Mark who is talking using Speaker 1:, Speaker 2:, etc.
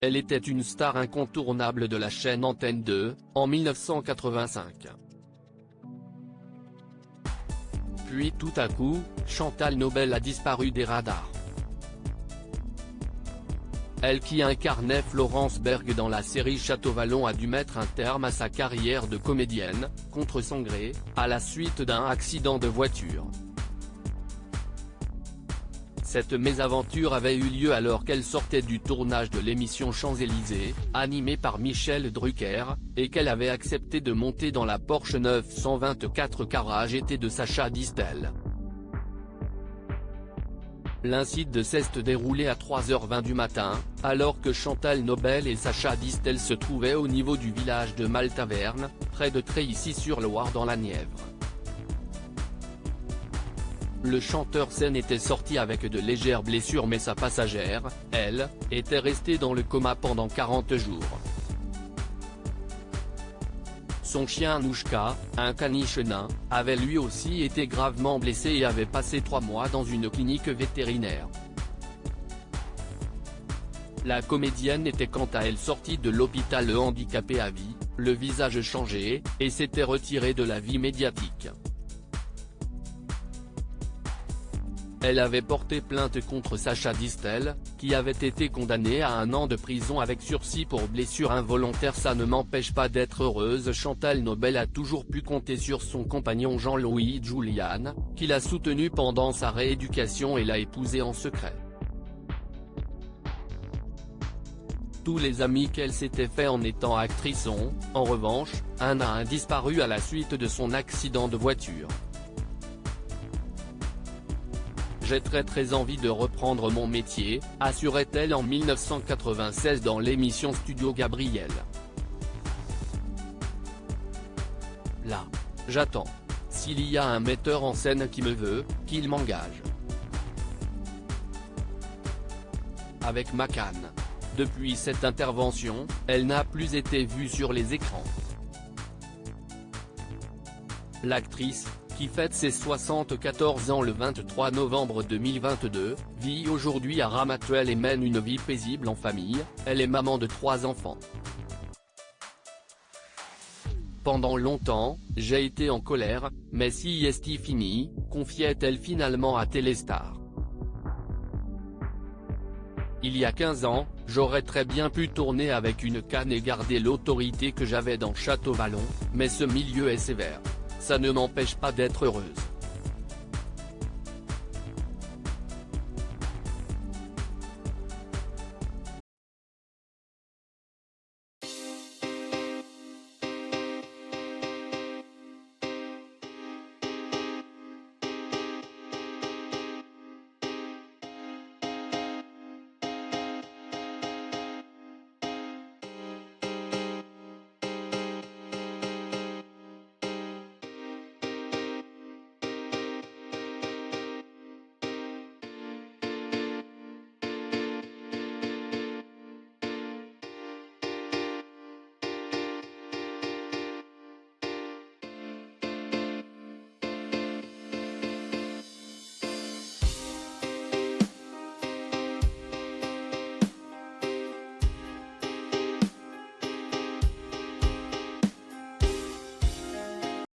Speaker 1: elle était une star incontournable de la chaîne Antenne 2, en 1985. Puis tout à coup, Chantal Nobel a disparu des radars. Elle qui incarnait Florence Berg dans la série Château Vallon a dû mettre un terme à sa carrière de comédienne, contre son gré, à la suite d'un accident de voiture. Cette mésaventure avait eu lieu alors qu'elle sortait du tournage de l'émission Champs-Élysées, animée par Michel Drucker, et qu'elle avait accepté de monter dans la Porsche 924 Carrera GT de Sacha Distel. L'incident s'est déroulé à 3h20 du matin, alors que Chantal Nobel et Sacha Distel se trouvaient au niveau du village de Maltaverne, près de Tréissy-sur-Loire dans la Nièvre. Le chanteur scène était sorti avec de légères blessures mais sa passagère, elle, était restée dans le coma pendant 40 jours. Son chien Anouchka, un caniche nain, avait lui aussi été gravement blessé et avait passé 3 mois dans une clinique vétérinaire. La comédienne était quant à elle sortie de l'hôpital handicapée à vie, le visage changé, et s'était retirée de la vie médiatique. Elle avait porté plainte contre Sacha Distel, qui avait été condamné à 1 an de prison avec sursis pour blessure involontaire. Ça ne m'empêche pas d'être heureuse. Chantal Nobel a toujours pu compter sur son compagnon Jean-Louis Giuliani, qui l'a soutenu pendant sa rééducation et l'a épousé en secret. Tous les amis qu'elle s'était fait en étant actrice ont, en revanche, un à un disparu à la suite de son accident de voiture. J'ai très envie de reprendre mon métier, assurait-elle en 1996 dans l'émission Studio Gabriel. Là, j'attends. S'il y a un metteur en scène qui me veut, qu'il m'engage. Avec McCann. Depuis cette intervention, elle n'a plus été vue sur les écrans. L'actrice, qui fête ses 74 ans le 23 novembre 2022, vit aujourd'hui à Ramatuelle et mène une vie paisible en famille. Elle est maman de 3 enfants. Pendant longtemps, j'ai été en colère, mais si est fini, confiait-elle finalement à Téléstar. Il y a 15 ans, j'aurais très bien pu tourner avec une canne et garder l'autorité que j'avais dans Château Vallon, mais ce milieu est sévère. Ça ne m'empêche pas d'être heureuse.